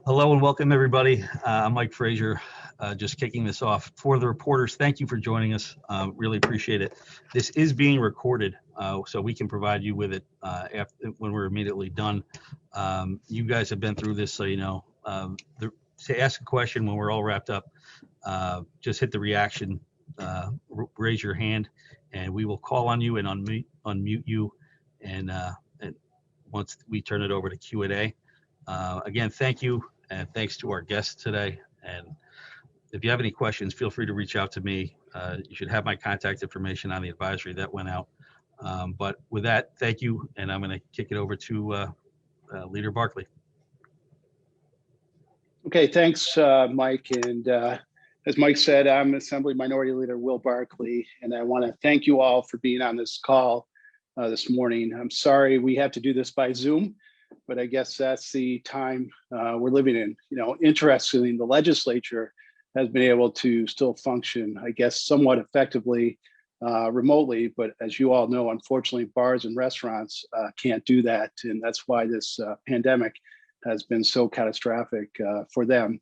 Hello and welcome, everybody. I'm Mike Frazier, just kicking this off. For the reporters, thank you for joining us. Really appreciate it. This is being recorded, so we can provide you with it when we're immediately done. You guys have been through this, so you know. To ask a question when we're all wrapped up, just hit the reaction, raise your hand, and we will call on you and unmute you. And once we turn it over to Q&A. Again, thank you, and thanks to our guests today. And if you have any questions, feel free to reach out to me. You should have my contact information on the advisory that went out. But with that, thank you, and I'm going to kick it over to Leader Barkley. Okay, thanks, Mike. And as Mike said, I'm Assembly Minority Leader Will Barkley, and I want to thank you all for being on this call this morning. I'm sorry we have to do this by Zoom, but I guess that's the time we're living in. You know, interestingly, the legislature has been able to still function, I guess, somewhat effectively remotely. But as you all know, unfortunately, bars and restaurants can't do that. And that's why this pandemic has been so catastrophic for them.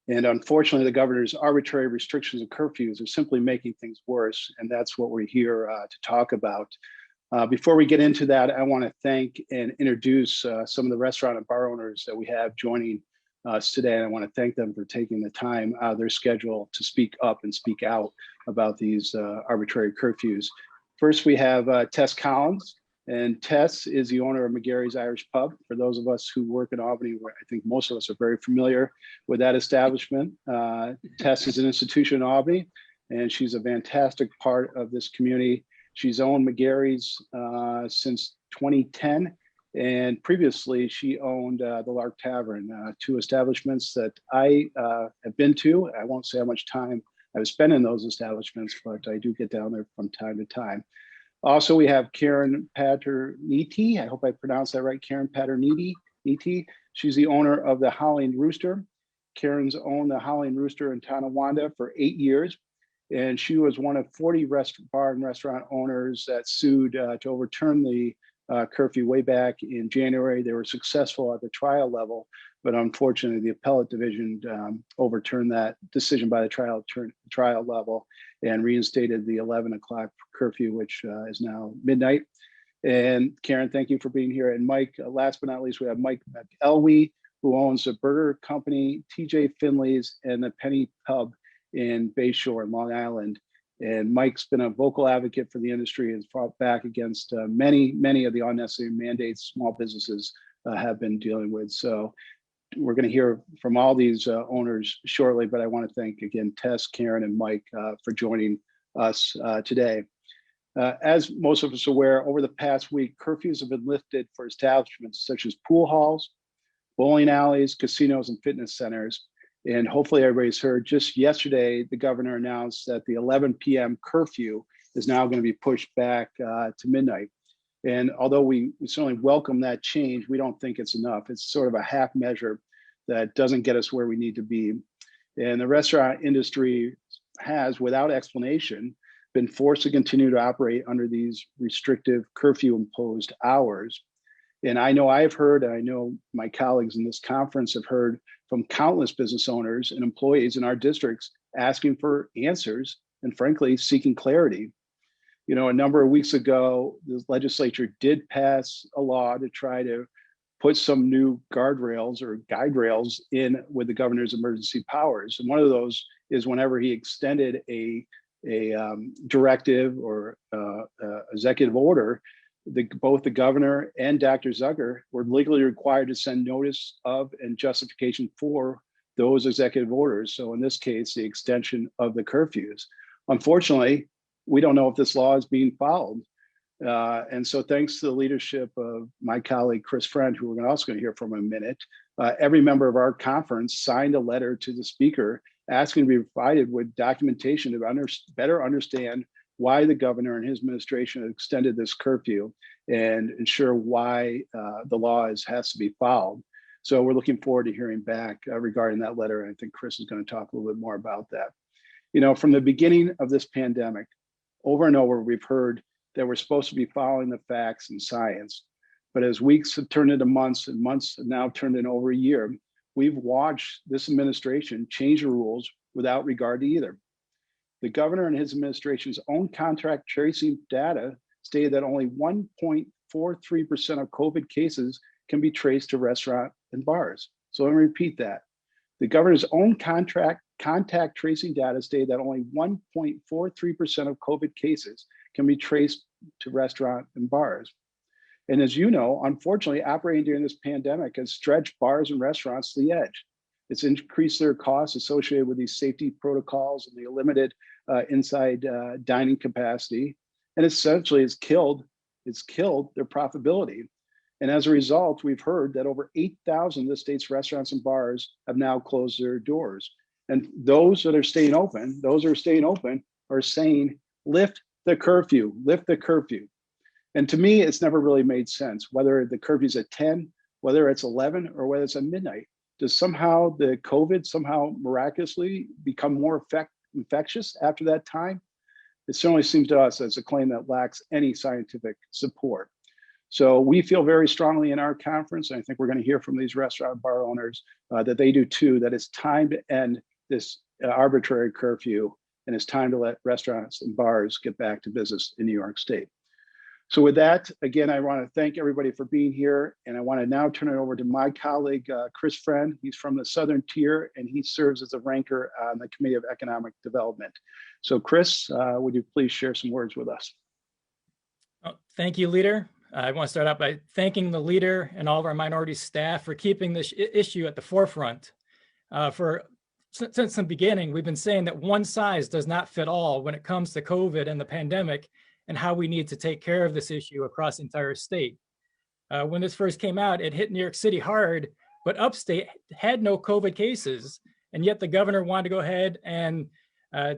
And unfortunately, the governor's arbitrary restrictions and curfews are simply making things worse. And that's what we're here to talk about. Before we get into that, I want to thank and introduce some of the restaurant and bar owners that we have joining us today. And I want to thank them for taking the time out of their schedule to speak up and speak out about these arbitrary curfews. First, we have Tess Collins, and Tess is the owner of McGarry's Irish Pub. For those of us who work in Albany, where I think most of us are very familiar with that establishment. Tess is an institution in Albany, and she's a fantastic part of this community. She's owned McGarry's since 2010, and previously she owned the Lark Tavern, two establishments that I have been to. I won't say how much time I've spent in those establishments, but I do get down there from time to time. Also, we have Karen Padgerniti. I hope I pronounced that right, Karen Padgerniti. She's the owner of the Howling Rooster. Karen's owned the Howling Rooster in Tonawanda for 8 years. And she was one of 40 bar and restaurant owners that sued to overturn the curfew way back in January. They were successful at the trial level, but unfortunately, the appellate division overturned that decision by the trial level and reinstated the 11 o'clock curfew, which is now midnight. And Karen, thank you for being here. And Mike, last but not least, we have Mike McElwee, who owns the Burger Company, TJ Finley's, and the Penny Pub in Bayshore in Long Island. And Mike's been a vocal advocate for the industry and fought back against many of the unnecessary mandates small businesses have been dealing with. So we're going to hear from all these owners shortly, but I want to thank again Tess, Karen, and Mike for joining us today. As most of us are aware, over the past week, curfews have been lifted for establishments such as pool halls, bowling alleys, casinos, and fitness centers. And hopefully everybody's heard, just yesterday, the governor announced that the 11 p.m. curfew is now going to be pushed back to midnight. And although we certainly welcome that change, we don't think it's enough. It's sort of a half measure that doesn't get us where we need to be. And the restaurant industry has, without explanation, been forced to continue to operate under these restrictive curfew imposed hours. And I know I've heard, and I know my colleagues in this conference have heard from countless business owners and employees in our districts asking for answers and frankly, seeking clarity. You know, a number of weeks ago, the legislature did pass a law to try to put some new guardrails or guide rails in with the governor's emergency powers. And one of those is whenever he extended a directive or executive order, both the governor and Dr. Zucker were legally required to send notice of and justification for those executive orders. So in this case, the extension of the curfews. Unfortunately, we don't know if this law is being followed. And so thanks to the leadership of my colleague, Chris Friend, who we're also going to hear from in a minute, every member of our conference signed a letter to the speaker asking to be provided with documentation to better understand why the governor and his administration extended this curfew and ensure why the law has to be followed. So we're looking forward to hearing back regarding that letter. And I think Chris is going to talk a little bit more about that. You know, from the beginning of this pandemic, over and over, we've heard that we're supposed to be following the facts and science. But as weeks have turned into months and months have now turned into over a year, we've watched this administration change the rules without regard to either. The governor and his administration's own contact tracing data stated that only 1.43% of COVID cases can be traced to restaurant and bars. So let me repeat that. The governor's own contact tracing data stated that only 1.43% of COVID cases can be traced to restaurant and bars. And as you know, unfortunately, operating during this pandemic has stretched bars and restaurants to the edge. It's increased their costs associated with these safety protocols and the limited inside dining capacity. And essentially it's killed their profitability. And as a result, we've heard that over 8,000 of the state's restaurants and bars have now closed their doors. And those that are staying open are saying, lift the curfew, lift the curfew. And to me, it's never really made sense, whether the curfew's at 10, whether it's 11, or whether it's at midnight. Does somehow the COVID miraculously become more infectious after that time? It certainly seems to us as a claim that lacks any scientific support. So we feel very strongly in our conference, and I think we're going to hear from these restaurant and bar owners that they do too, that it's time to end this arbitrary curfew, and it's time to let restaurants and bars get back to business in New York State. So with that, again, I want to thank everybody for being here, and I want to now turn it over to my colleague, Chris Friend. He's from the Southern Tier, and he serves as a ranker on the Committee of Economic Development. So Chris, would you please share some words with us? Well, thank you, Leader. I want to start out by thanking the Leader and all of our minority staff for keeping this issue at the forefront. Since the beginning, we've been saying that one size does not fit all when it comes to COVID and the pandemic, and how we need to take care of this issue across the entire state. When this first came out, it hit New York City hard, but upstate had no COVID cases. And yet the governor wanted to go ahead and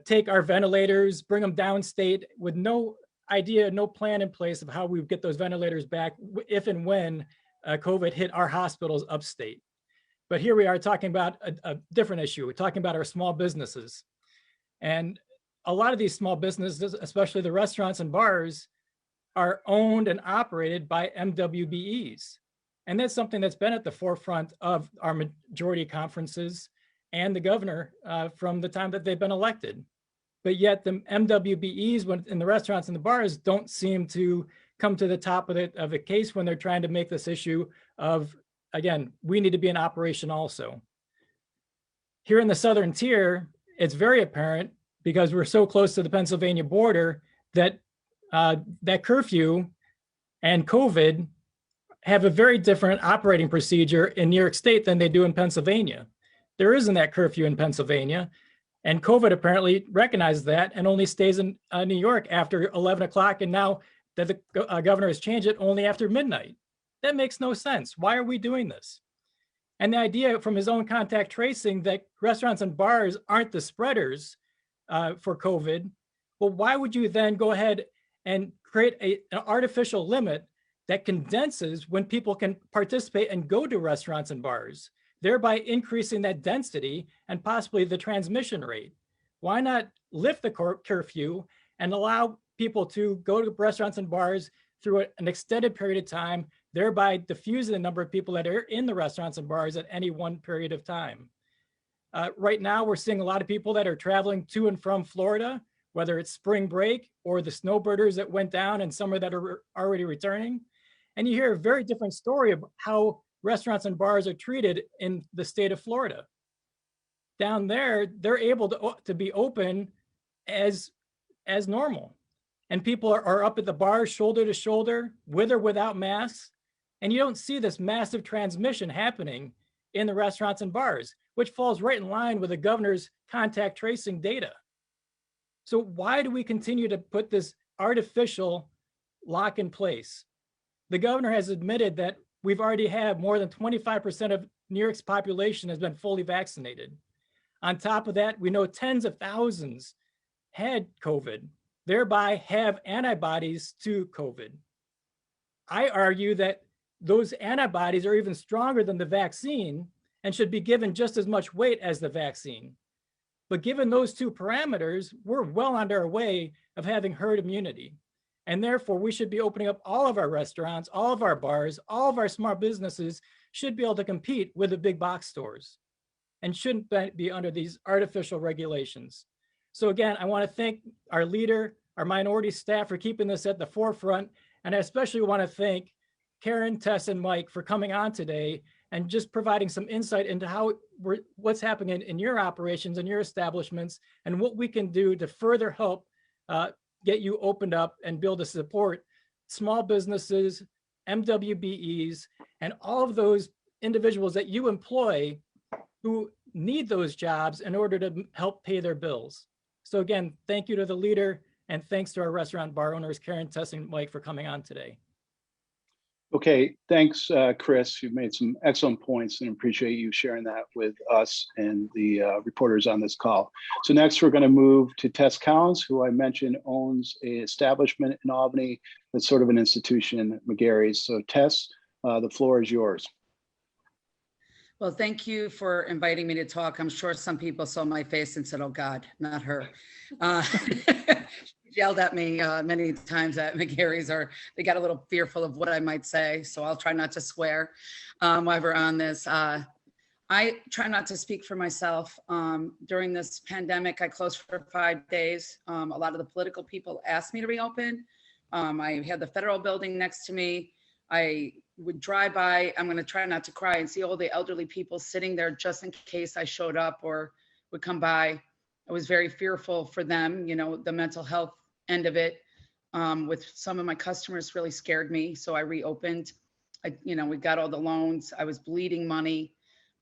take our ventilators, bring them downstate with no idea, no plan in place of how we would get those ventilators back if and when COVID hit our hospitals upstate. But here we are talking about a different issue. We're talking about our small businesses. And a lot of these small businesses, especially the restaurants and bars, are owned and operated by MWBEs. And that's something that's been at the forefront of our majority conferences and the governor from the time that they've been elected. But yet the MWBEs in the restaurants and the bars don't seem to come to the top of the case when they're trying to make this issue of, again, we need to be in operation also. Here in the Southern Tier, it's very apparent, because we're so close to the Pennsylvania border, that that curfew and COVID have a very different operating procedure in New York State than they do in Pennsylvania. There isn't that curfew in Pennsylvania, and COVID apparently recognizes that and only stays in New York after 11 o'clock, and now that the governor has changed it, only after midnight. That makes no sense. Why are we doing this? And the idea from his own contact tracing that restaurants and bars aren't the spreaders for COVID, well, why would you then go ahead and create an artificial limit that condenses when people can participate and go to restaurants and bars, thereby increasing that density and possibly the transmission rate? Why not lift the curfew and allow people to go to restaurants and bars through an extended period of time, thereby diffusing the number of people that are in the restaurants and bars at any one period of time? Right now, we're seeing a lot of people that are traveling to and from Florida, whether it's spring break or the snowbirders that went down and some that are already returning. And you hear a very different story of how restaurants and bars are treated in the state of Florida. Down there, they're able to be open as normal. And people are up at the bars shoulder to shoulder, with or without masks. And you don't see this massive transmission happening in the restaurants and bars, which falls right in line with the governor's contact tracing data. So why do we continue to put this artificial lock in place? The governor has admitted that we've already had more than 25% of New York's population has been fully vaccinated. On top of that, we know tens of thousands had COVID, thereby have antibodies to COVID. I argue that those antibodies are even stronger than the vaccine and should be given just as much weight as the vaccine. But given those two parameters, we're well on our way of having herd immunity. And therefore, we should be opening up all of our restaurants, all of our bars, all of our small businesses should be able to compete with the big box stores and shouldn't be under these artificial regulations. So again, I want to thank our leader, our minority staff for keeping this at the forefront. And I especially want to thank Karen, Tess, and Mike for coming on today and just providing some insight into what's happening in your operations and your establishments and what we can do to further help get you opened up and build to support small businesses, MWBEs, and all of those individuals that you employ who need those jobs in order to help pay their bills. So again, thank you to the leader, and thanks to our restaurant bar owners, Karen, Tess, and Mike, for coming on today. Okay, thanks, Chris. You've made some excellent points and appreciate you sharing that with us and the reporters on this call. So next we're going to move to Tess Collins, who I mentioned owns an establishment in Albany that's sort of an institution, McGarry's. So Tess, the floor is yours. Well, thank you for inviting me to talk. I'm sure some people saw my face and said, oh God, not her. Yelled at me many times at McGarry's, or they got a little fearful of what I might say. So I'll try not to swear while we're on this. I try not to speak for myself. During this pandemic, I closed for 5 days. A lot of the political people asked me to reopen. I had the federal building next to me. I would drive by, I'm going to try not to cry, and see all the elderly people sitting there just in case I showed up or would come by. I was very fearful for them, you know, the mental health end of it. With some of my customers really scared me. So I reopened. We got all the loans. I was bleeding money.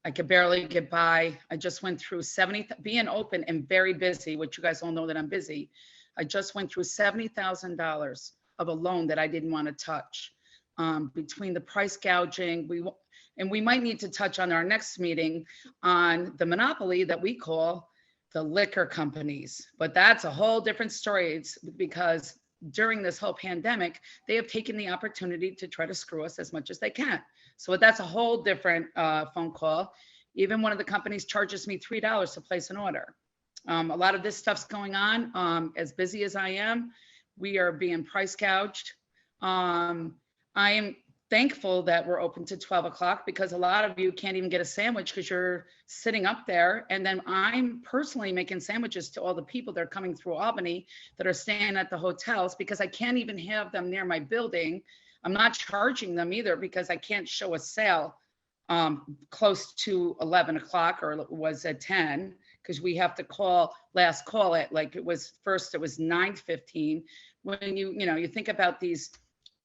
I could barely get by. I just went through being open and very busy, which you guys all know that I'm busy. I just went through $70,000 of a loan that I didn't want to touch. Between the price gouging, we might need to touch on our next meeting on the monopoly that we call the liquor companies, but that's a whole different story. It's because during this whole pandemic, they have taken the opportunity to try to screw us as much as they can. So that's a whole different phone call. Even one of the companies charges me $3 to place an order. A lot of this stuff's going on. As busy as I am, we are being price gouged. I am thankful that we're open to 12 o'clock because a lot of you can't even get a sandwich because you're sitting up there. And then I'm personally making sandwiches to all the people that are coming through Albany that are staying at the hotels because I can't even have them near my building. I'm not charging them either because I can't show a sale close to 11 o'clock, or it was at 10, because we have to last call at, like, it was 9:15. When you think about these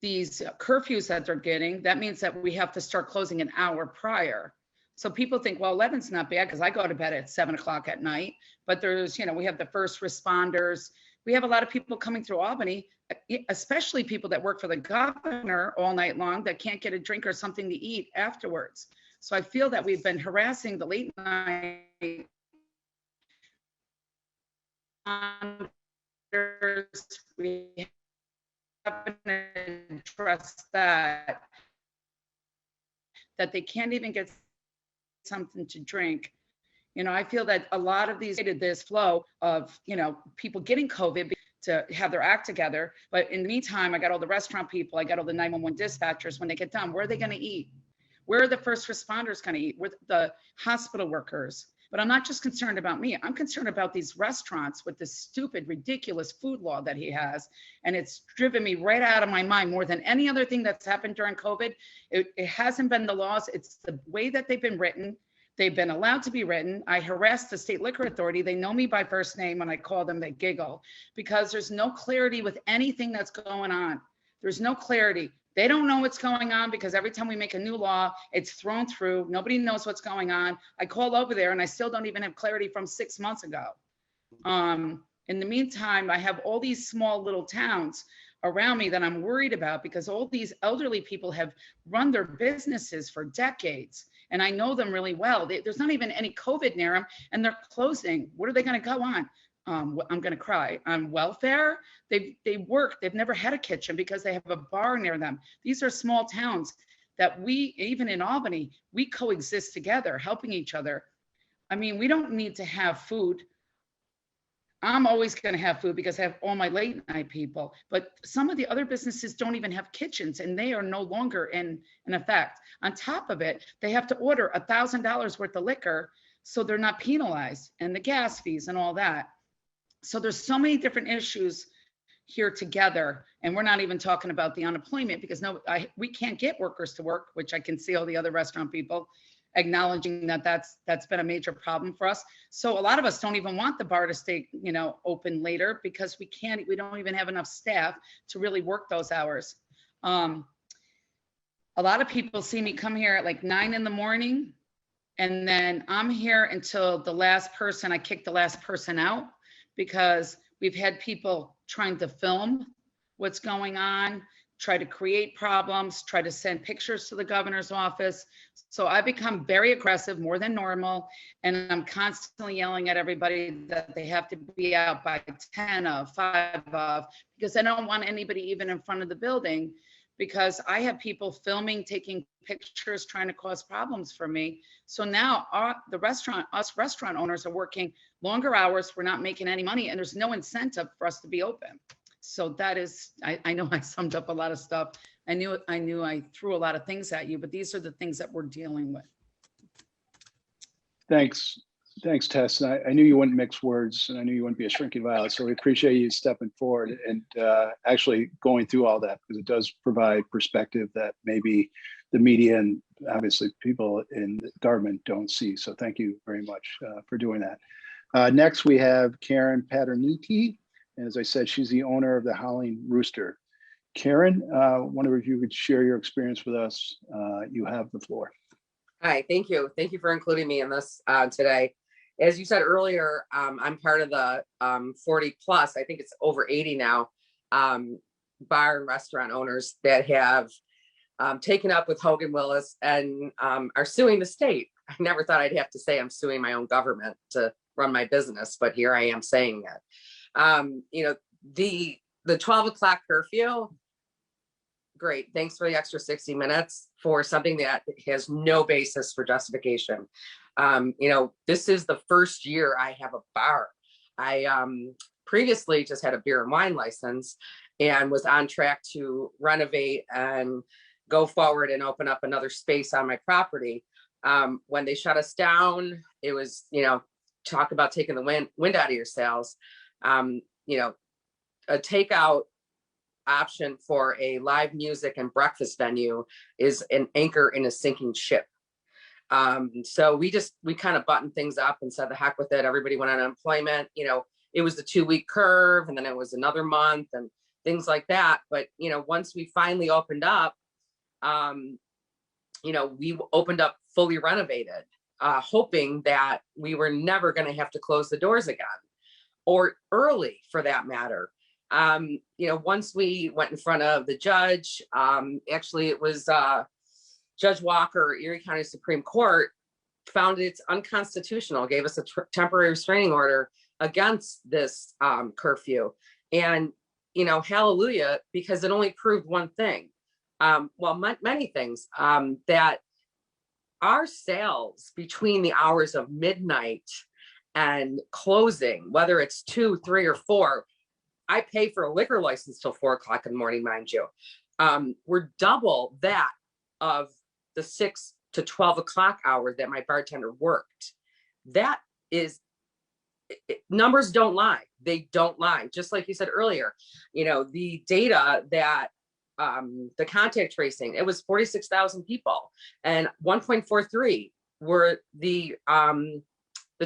curfews that they're getting, that means that we have to start closing an hour prior. So people think, well, 11's not bad because I go to bed at 7 o'clock at night. But there's, we have the first responders. We have a lot of people coming through Albany, especially people that work for the governor all night long that can't get a drink or something to eat afterwards. So I feel that we've been harassing the late night we trust that they can't even get something to drink. I feel that a lot of this flow of, people getting COVID to have their act together. But in the meantime, I got all the restaurant people, I got all the 911 dispatchers. When they get done, where are they going to eat? Where are the first responders going to eat? Where the hospital workers? But I'm not just concerned about me. I'm concerned about these restaurants with this stupid, ridiculous food law that he has. And it's driven me right out of my mind more than any other thing that's happened during COVID. It hasn't been the laws. It's the way that they've been written. They've been allowed to be written. I harassed the state liquor authority. They know me by first name. When I call them, they giggle because there's no clarity with anything that's going on. There's no clarity. They don't know what's going on because every time we make a new law, it's thrown through. Nobody knows what's going on. I call over there and I still don't even have clarity from 6 months ago. In the meantime, I have all these small little towns around me that I'm worried about because all these elderly people have run their businesses for decades. And I know them really well. There's not even any COVID near them and they're closing. What are they going to go on? I'm going to cry. On welfare, they work. They've never had a kitchen because they have a bar near them. These are small towns that even in Albany, we coexist together, helping each other. I mean, we don't need to have food I'm always going to have food because I have all my late night people. But some of the other businesses don't even have kitchens, and they are no longer in effect. On top of it, they have to order $1,000 worth of liquor, so they're not penalized, and the gas fees and all that. So there's so many different issues here together, and we're not even talking about the unemployment, because we can't get workers to work, which I can see all the other restaurant people acknowledging that that's been a major problem for us. So a lot of us don't even want the bar to stay, open later, because we don't even have enough staff to really work those hours. A lot of people see me come here at like 9 a.m, and then I'm here until I kick the last person out, because we've had people trying to film what's going on, try to create problems, try to send pictures to the governor's office. So I become very aggressive, more than normal, and I'm constantly yelling at everybody that they have to be out by 10 of, 5 of, because I don't want anybody even in front of the building, because I have people filming, taking pictures, trying to cause problems for me. So now us restaurant owners are working longer hours. We're not making any money, and there's no incentive for us to be open. So that is, I know I summed up a lot of stuff. I knew I threw a lot of things at you, but these are the things that we're dealing with. Thanks, Tess. And I knew you wouldn't mix words, and I knew you wouldn't be a shrinking violet. So we appreciate you stepping forward and actually going through all that, because it does provide perspective that maybe the media and obviously people in government don't see. So thank you very much for doing that. Next, we have Karen Padgerniti. And as I said, she's the owner of the Howling Rooster. Karen, wonder if you could share your experience with us. You have the floor. Hi, thank you. Thank you for including me in this today. As you said earlier, I'm part of the 40 plus, I think it's over 80 now, bar and restaurant owners that have taken up with Hogan Willis and are suing the state. I never thought I'd have to say I'm suing my own government to run my business, but here I am saying it. The 12 o'clock curfew, great. Thanks for the extra 60 minutes for something that has no basis for justification. This is the first year I have a bar. I previously just had a beer and wine license and was on track to renovate and go forward and open up another space on my property. When they shut us down, it was, talk about taking the wind out of your sails. A takeout option for a live music and breakfast venue is an anchor in a sinking ship. So we kind of buttoned things up and said the heck with it. Everybody went on unemployment. It was the 2-week curve, and then it was another month and things like that. But once we finally opened up, we opened up fully renovated, hoping that we were never going to have to close the doors again, or early for that matter. Once we went in front of the judge, actually it was Judge Walker, Erie County Supreme Court, found it's unconstitutional, gave us a temporary restraining order against this curfew. And, hallelujah, because it only proved one thing. Many things, that our sales between the hours of midnight and closing, whether it's 2, 3, or 4, I pay for a liquor license till 4 o'clock in the morning, mind you. We're double that of the 6 to 12 o'clock hour that my bartender worked. That is, numbers don't lie. They don't lie. Just like you said earlier, the data that the contact tracing, it was 46,000 people, and 1.43 were the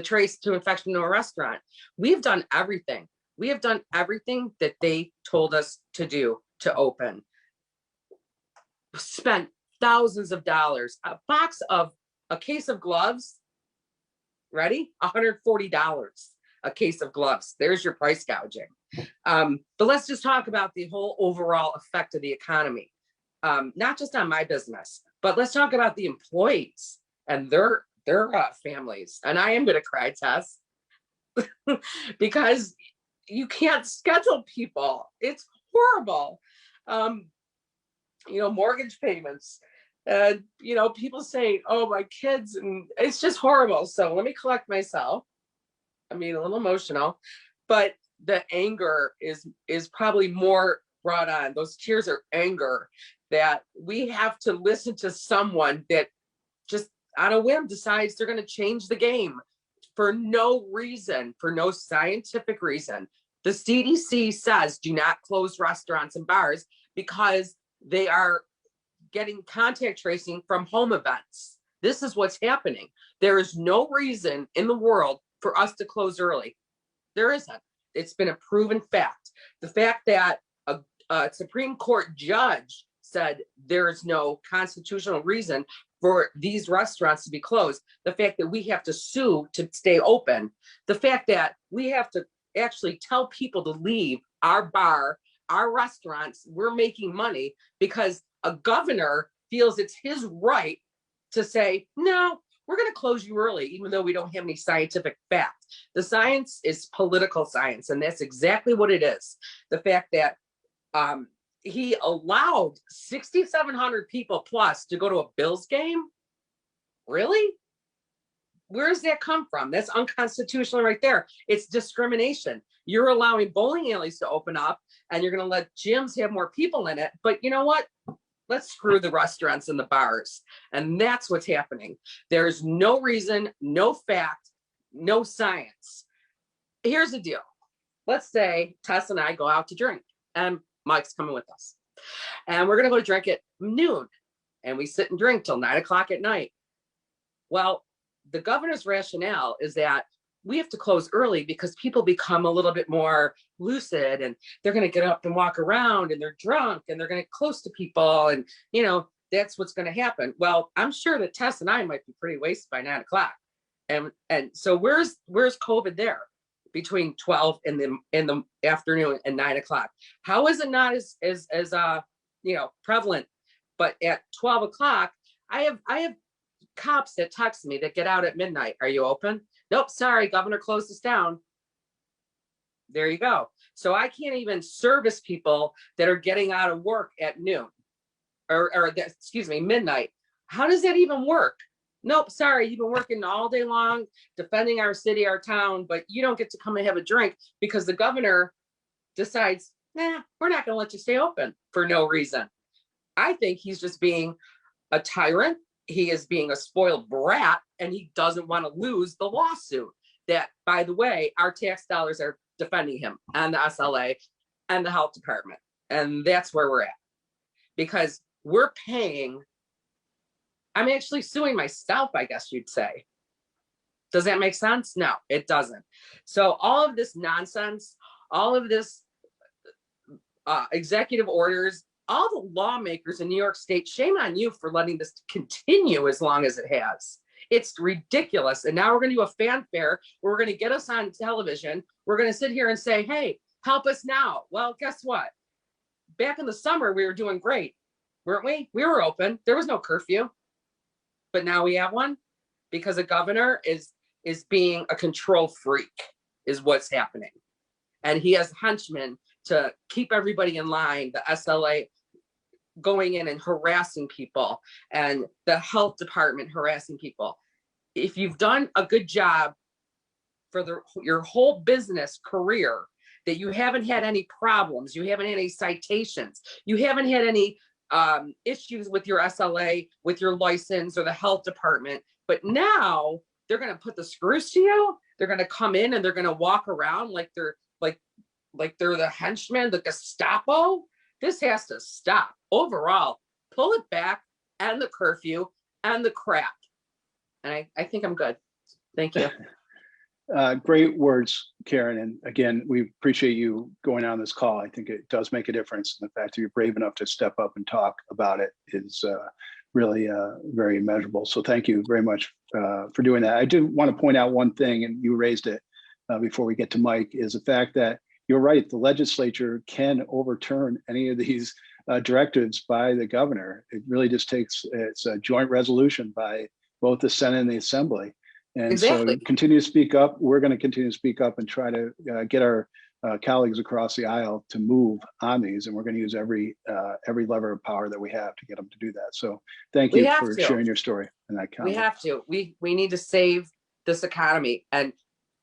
trace to infection to a restaurant. We've done everything. We have done everything that they told us to do to open. Spent thousands of dollars. A case of gloves, ready? $140 a case of gloves. There's your price gouging. But let's just talk about the whole overall effect of the economy. Not just on my business, but let's talk about the employees and their families. And I am going to cry, Tess, because you can't schedule people. It's horrible. Mortgage payments, people say, oh, my kids, and it's just horrible. So let me collect myself. I'm being a little emotional. but the anger is probably more brought on. Those tears are anger that we have to listen to someone that just on a whim decides they're going to change the game for no reason, for no scientific reason. The CDC says do not close restaurants and bars because they are getting contact tracing from home events. This is what's happening. There is no reason in the world for us to close early. There isn't. It's been a proven fact. The fact that a Supreme Court judge said there is no constitutional reason for these restaurants to be closed, the fact that we have to sue to stay open, the fact that we have to actually tell people to leave our bar, our restaurants, we're making money because a governor feels it's his right to say, no, we're going to close you early, even though we don't have any scientific facts. The science is political science, and that's exactly what it is. The fact that he allowed 6,700 people plus to go to a Bills game? Really? Where does that come from? That's unconstitutional right there. It's discrimination. You're allowing bowling alleys to open up and you're going to let gyms have more people in it. But you know what? Let's screw the restaurants and the bars. And that's what's happening. There's no reason, no fact, no science. Here's the deal. Let's say Tess and I go out to drink and Mike's coming with us. And we're going to go drink at noon. And we sit and drink till 9 o'clock at night. Well, the governor's rationale is that we have to close early because people become a little bit more lucid and they're going to get up and walk around and they're drunk and they're going to get close to people. And, you know, that's what's going to happen. Well, I'm sure that Tess and I might be pretty wasted by 9 o'clock. And so where's COVID there between 12 in the afternoon and 9 o'clock? How is it not as prevalent? But at 12 o'clock, I have cops that text me that get out at midnight. Are you open? Nope, sorry, governor closed us down. There you go. So I can't even service people that are getting out of work at noon midnight. How does that even work? Nope, sorry, you've been working all day long defending our city, our town, but you don't get to come and have a drink because the governor decides, nah, we're not going to let you stay open for no reason. I think he's just being a tyrant. He is being a spoiled brat, and he doesn't want to lose the lawsuit that, by the way, our tax dollars are defending him and the SLA and the health department. And that's where we're at because we're paying. I'm actually suing myself, I guess you'd say. Does that make sense? No, it doesn't. So all of this nonsense, all of this executive orders, all the lawmakers in New York State, shame on you for letting this continue as long as it has. It's ridiculous. And now we're going to do a fanfare where we're going to get us on television. We're going to sit here and say, hey, help us now. Well, guess what? Back in the summer, we were doing great, weren't we? We were open. There was no curfew. But now we have one because a governor is being a control freak is what's happening. And he has henchmen to keep everybody in line, the SLA going in and harassing people and the health department harassing people. If you've done a good job for your whole business career, that you haven't had any problems, you haven't had any citations, you haven't had any issues with your SLA, with your license or the health department, but now they're going to put the screws to you. They're going to come in and they're going to walk around like they're the henchmen, the Gestapo. This has to stop. Overall, pull it back, and the curfew and the crap. And I think I'm good. Thank you. Great words, Karen. And again, we appreciate you going on this call. I think it does make a difference. And the fact that you're brave enough to step up and talk about it is really very immeasurable. So thank you very much for doing that. I do want to point out one thing, and you raised it before we get to Mike, is the fact that you're right. The legislature can overturn any of these directives by the governor. It really just takes, it's a joint resolution by both the Senate and the Assembly. And exactly. So continue to speak up. We're going to continue to speak up and try to get our colleagues across the aisle to move on these. And we're going to use every lever of power that we have to get them to do that. So thank you for sharing your story. And that we have to. We need to save this economy. And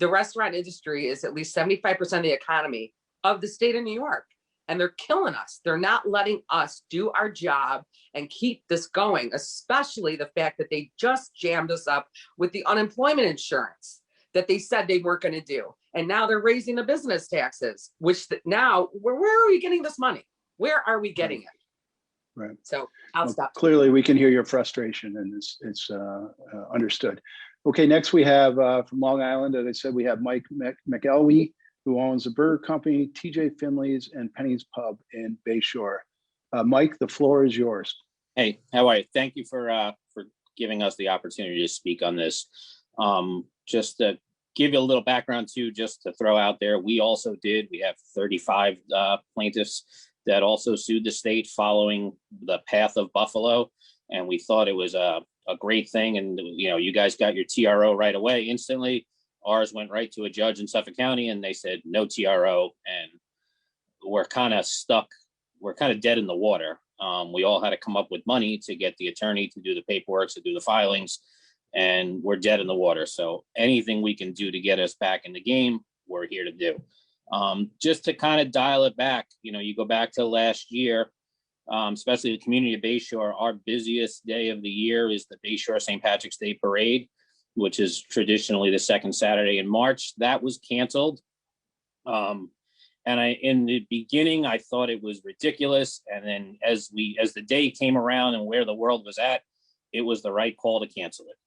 The restaurant industry is at least 75% of the economy of the state of New York. And they're killing us. They're not letting us do our job and keep this going, especially the fact that they just jammed us up with the unemployment insurance that they said they weren't going to do. And now they're raising the business taxes, which now, where are we getting this money? Where are we getting it? Right. So I'll stop. Clearly, we can hear your frustration, and it's understood. Okay, next we have from Long Island, as I said, we have Mike McElwee, who owns the Burger Company, TJ Finley's, and Penny's Pub in Bayshore. Mike, the floor is yours. Hey, how are you? Thank you for giving us the opportunity to speak on this. Just to give you a little background too, just to throw out there, we have 35 plaintiffs that also sued the state following the path of Buffalo. And we thought it was a great thing. And, you guys got your TRO right away instantly. Ours went right to a judge in Suffolk County and they said no TRO, and we're kind of stuck. We're kind of dead in the water. We all had to come up with money to get the attorney to do the paperwork, to do the filings, and we're dead in the water. So anything we can do to get us back in the game, we're here to do. Just to kind of dial it back, you go back to last year, especially the community of Bayshore, our busiest day of the year is the Bayshore St. Patrick's Day Parade, which is traditionally the second Saturday in March. That was canceled. And in the beginning, I thought it was ridiculous. And then as the day came around and where the world was at, it was the right call to cancel it.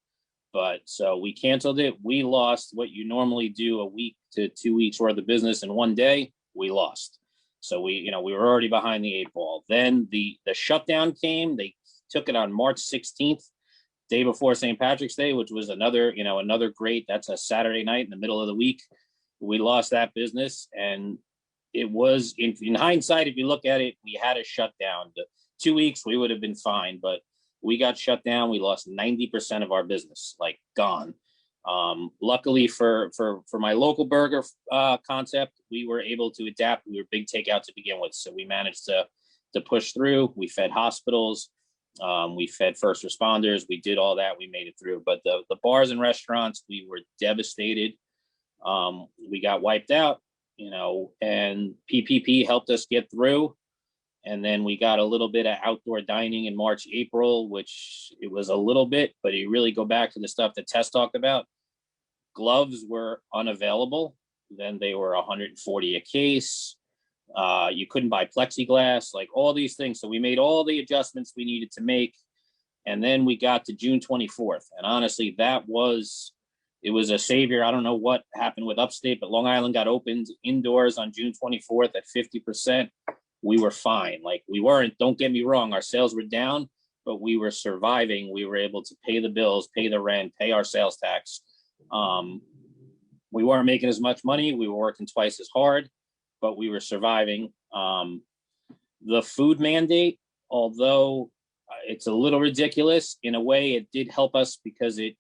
But so we canceled it. We lost what you normally do a week to 2 weeks worth of business in one day. We lost. So we were already behind the 8 ball. Then the shutdown came. They took it on March 16th, day before St. Patrick's Day, which was another great, that's a Saturday night in the middle of the week. We lost that business. And it was, in hindsight, if you look at it, we had a shutdown. The 2 weeks, we would have been fine, but we got shut down. We lost 90% of our business, like gone. Luckily for my local burger concept, we were able to adapt. We were big takeout to begin with. So we managed to push through. We fed hospitals. We fed first responders. We did all that. We made it through. But the bars and restaurants, we were devastated. We got wiped out, and PPP helped us get through. And then we got a little bit of outdoor dining in March, April, which it was a little bit, but you really go back to the stuff that Tess talked about. Gloves were unavailable. Then they were $140 a case. You couldn't buy plexiglass, like all these things. So we made all the adjustments we needed to make. And then we got to June 24th. And honestly, it was a savior. I don't know what happened with upstate, but Long Island got opened indoors on June 24th at 50%. We were fine. Like we weren't, don't get me wrong, our sales were down, but we were surviving. We were able to pay the bills, pay the rent, pay our sales tax. We weren't making as much money. We were working twice as hard, but we were surviving. The food mandate, although it's a little ridiculous, in a way it did help us because it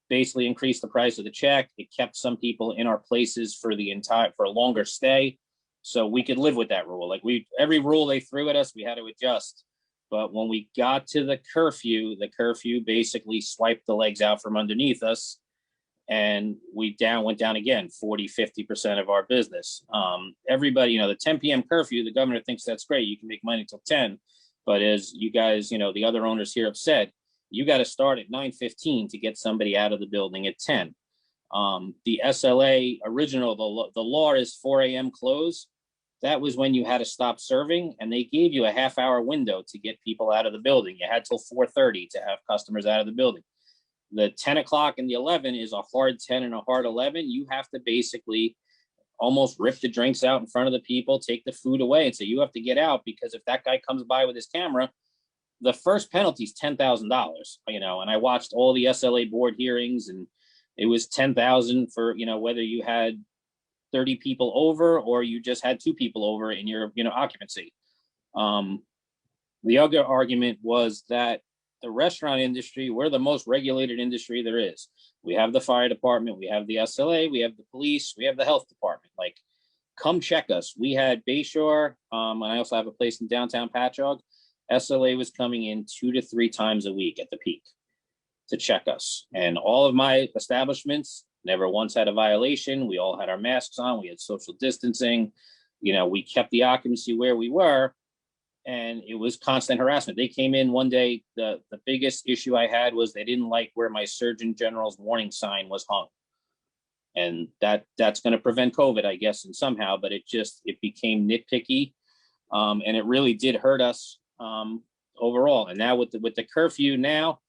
basically increased the price of the check. It kept some people in our places for a longer stay. So we could live with that rule. Like every rule they threw at us, we had to adjust. But when we got to the curfew basically swiped the legs out from underneath us, and we went down again, 40-50% of our business. Everybody, the 10 p.m. curfew, the governor thinks that's great. You can make money till 10. But as you guys, the other owners here have said, you got to start at 9:15 to get somebody out of the building at 10. The SLA original, the law is 4 a.m. close. That was when you had to stop serving, and they gave you a half-hour window to get people out of the building. You had till 4:30 to have customers out of the building. The 10 o'clock and the 11 is a hard 10 and a hard 11. You have to basically almost rip the drinks out in front of the people, take the food away, and say you have to get out, because if that guy comes by with his camera, the first penalty is $10,000. And I watched all the SLA board hearings, and it was $10,000 for whether you had 30 people over or you just had 2 people over in your occupancy. The other argument was that the restaurant industry, we're the most regulated industry there is. We have the fire department, we have the SLA, we have the police, we have the health department. Like, come check us. We had Bayshore, and I also have a place in downtown Patchogue. SLA was coming in 2 to 3 times a week at the peak to check us. And all of my establishments, never once had a violation. We all had our masks on. We had social distancing. You know, we kept the occupancy where we were, and it was constant harassment. They came in one day. The biggest issue I had was they didn't like where my Surgeon General's warning sign was hung. And that's going to prevent COVID, I guess, and somehow, but it became nitpicky. And it really did hurt us overall. And now with the curfew now,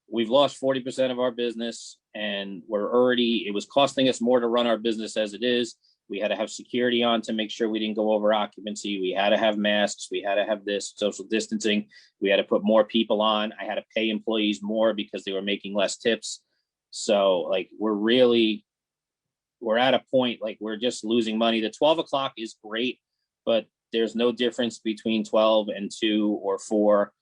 we've lost 40% of our business, and it was costing us more to run our business as it is. We had to have security on to make sure we didn't go over occupancy. We had to have masks. We had to have this social distancing. We had to put more people on. I had to pay employees more because they were making less tips. So like, we're at a point, like we're just losing money. The 12 o'clock is great, but there's no difference between 12 and 2 or 4.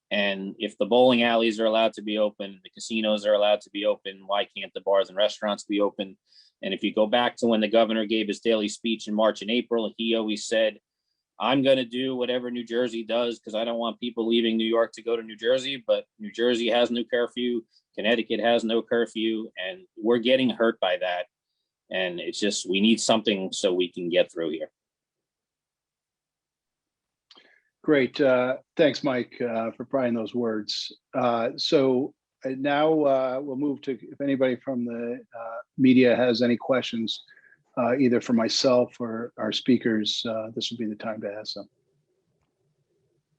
And if the bowling alleys are allowed to be open, the casinos are allowed to be open, why can't the bars and restaurants be open? And if you go back to when the governor gave his daily speech in March and April, he always said, I'm going to do whatever New Jersey does because I don't want people leaving New York to go to New Jersey, but New Jersey has no curfew, Connecticut has no curfew, and we're getting hurt by that. And it's just, we need something so we can get through here. Great. Thanks, Mike, for providing those words. So now we'll move to, if anybody from the media has any questions, either for myself or our speakers, this would be the time to ask them.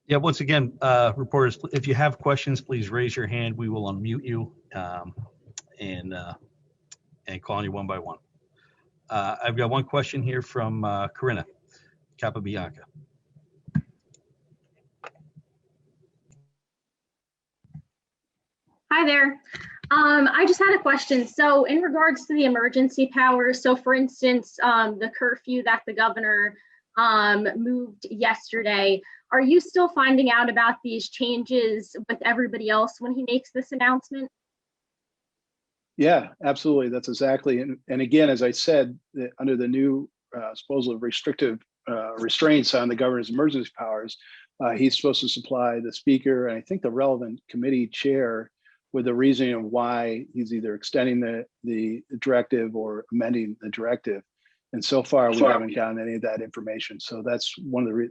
Yeah, once again, reporters, if you have questions, please raise your hand. We will unmute you and call on you one by one. I've got one question here from Corinna Capabianca. Hi there. I just had a question. So in regards to the emergency powers, so for instance, the curfew that the governor moved yesterday, are you still finding out about these changes with everybody else when he makes this announcement? Yeah, absolutely. That's exactly. And again, as I said, under the new supposedly restrictive restraints on the governor's emergency powers, he's supposed to supply the speaker and I think the relevant committee chair with the reasoning of why he's either extending the directive or amending the directive. And so far, we haven't gotten any of that information. So that's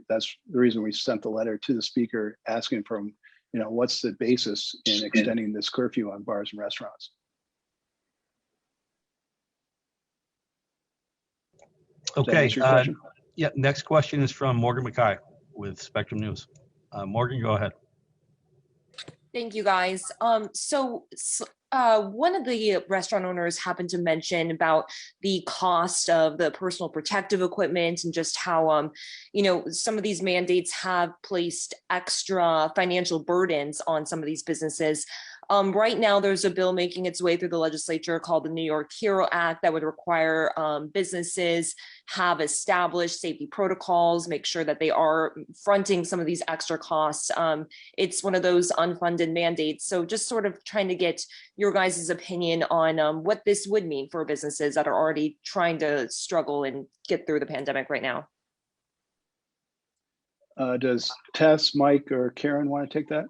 that's the reason we sent the letter to the speaker asking for him, you know, what's the basis in extending this curfew on bars and restaurants? Okay. Yeah. Next question is from Morgan McKay with Spectrum News. Morgan, go ahead. Thank you, guys. So one of the restaurant owners happened to mention about the cost of the personal protective equipment and just how, you know, some of these mandates have placed extra financial burdens on some of these businesses. Right now, there's a bill making its way through the legislature called the New York HERO Act that would require businesses have established safety protocols, make sure that they are fronting some of these extra costs. It's one of those unfunded mandates. So just sort of trying to get your guys' opinion on what this would mean for businesses that are already trying to struggle and get through the pandemic right now. Does Tess, Mike, or Karen want to take that?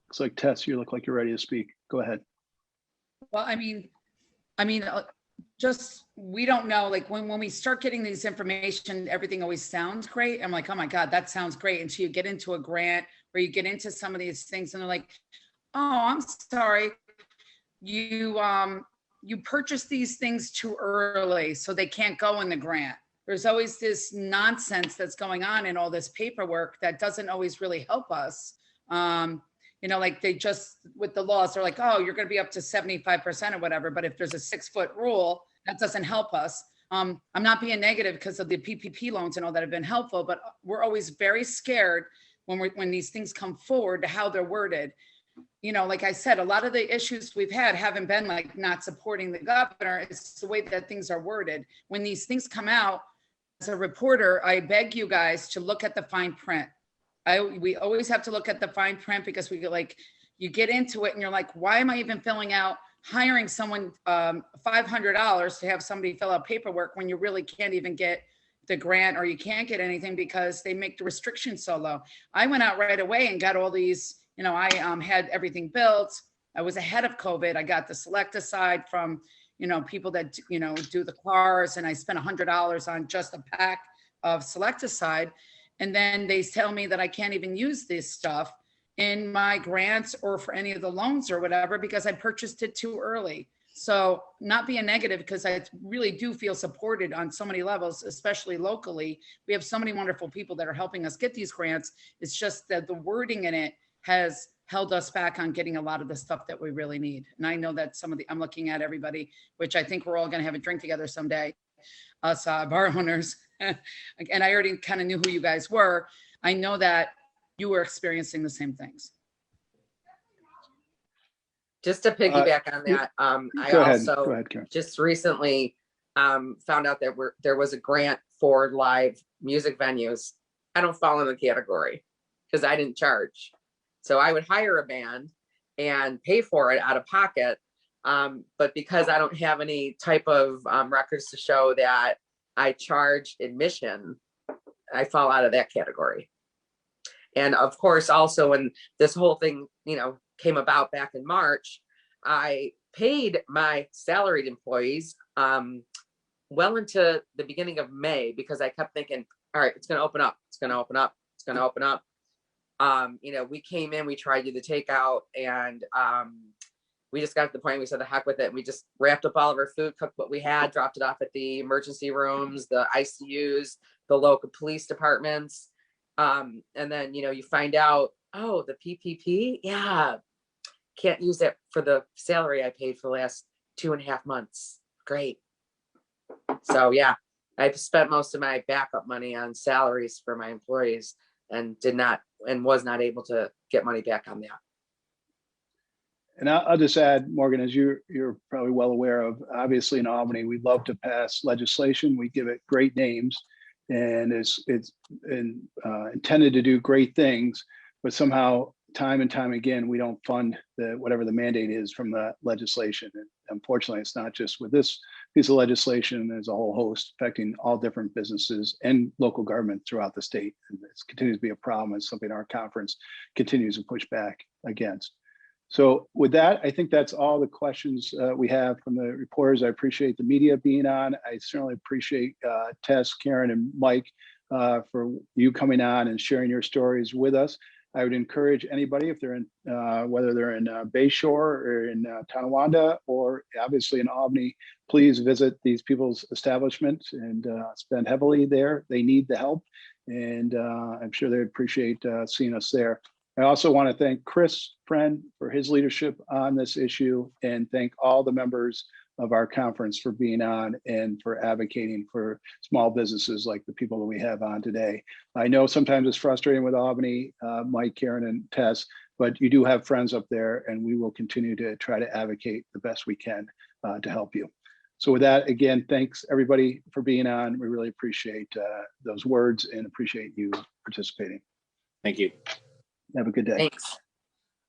Looks like Tess, you look like you're ready to speak. Go ahead. Well, I mean, just, we don't know, like when we start getting these information, everything always sounds great. I'm like, oh my God, that sounds great. Until you get into a grant or you get into some of these things and they're like, oh, I'm sorry. You purchased these things too early, so they can't go in the grant. There's always this nonsense that's going on in all this paperwork that doesn't always really help us. You know, like they just, with the laws, they're like, oh, you're going to be up to 75% or whatever. But if there's a 6-foot rule, that doesn't help us. I'm not being negative because of the PPP loans and all that have been helpful, but we're always very scared when these things come forward to how they're worded. You know, like I said, a lot of the issues we've had haven't been like not supporting the governor. It's the way that things are worded. When these things come out, as a reporter, I beg you guys to look at the fine print. We always have to look at the fine print because we get like, you get into it and you're like, why am I even hiring someone $500 to have somebody fill out paperwork when you really can't even get the grant or you can't get anything because they make the restrictions so low. I went out right away and got all these, you know, I had everything built. I was ahead of COVID. I got the select aside from, people that, do the cars, and I spent $100 on just a pack of Selecticide. And then they tell me that I can't even use this stuff in my grants or for any of the loans or whatever, because I purchased it too early. So not being negative, because I really do feel supported on so many levels, especially locally. We have so many wonderful people that are helping us get these grants. It's just that the wording in it has held us back on getting a lot of the stuff that we really need. And I know that I'm looking at everybody, which I think we're all going to have a drink together someday, us bar owners. And I already kind of knew who you guys were. I know that you were experiencing the same things. Just to piggyback on that, I Go also ahead, Karen. just recently found out that there was a grant for live music venues. I don't fall in the category because I didn't charge. So I would hire a band and pay for it out of pocket. But because I don't have any type of records to show that I charge admission, I fall out of that category. And of course, also when this whole thing, came about back in March, I paid my salaried employees well into the beginning of May, because I kept thinking, all right, it's going to open up. It's going to open up. It's going to open up. We came in, we tried to do the takeout, and we just got to the point, we said the heck with it. And we just wrapped up all of our food, cooked what we had, dropped it off at the emergency rooms, the ICUs, the local police departments. And then, you find out, oh, the PPP, yeah, can't use it for the salary I paid for the last 2.5 months. Great. So yeah, I've spent most of my backup money on salaries for my employees and was not able to get money back on that. And I'll just add, Morgan, as you're probably well aware of, obviously in Albany, we love to pass legislation. We give it great names, and it's intended to do great things, but somehow time and time again, we don't fund whatever the mandate is from the legislation. And unfortunately, it's not just with this piece of legislation. There's a whole host affecting all different businesses and local government throughout the state. And this continues to be a problem. It's something our conference continues to push back against. So with that, I think that's all the questions we have from the reporters. I appreciate the media being on. I certainly appreciate Tess, Karen, and Mike for you coming on and sharing your stories with us. I would encourage anybody, if they're in, whether they're in Bayshore or in Tonawanda or obviously in Albany, please visit these people's establishments and spend heavily there. They need the help, and I'm sure they'd appreciate seeing us there. I also want to thank Chris Friend for his leadership on this issue, and thank all the members of our conference for being on and for advocating for small businesses like the people that we have on today. I know sometimes it's frustrating with Albany, Mike, Karen, and Tess, but you do have friends up there, and we will continue to try to advocate the best we can to help you. So with that, again, thanks everybody for being on. We really appreciate those words and appreciate you participating. Thank you. Have a good day. Thanks.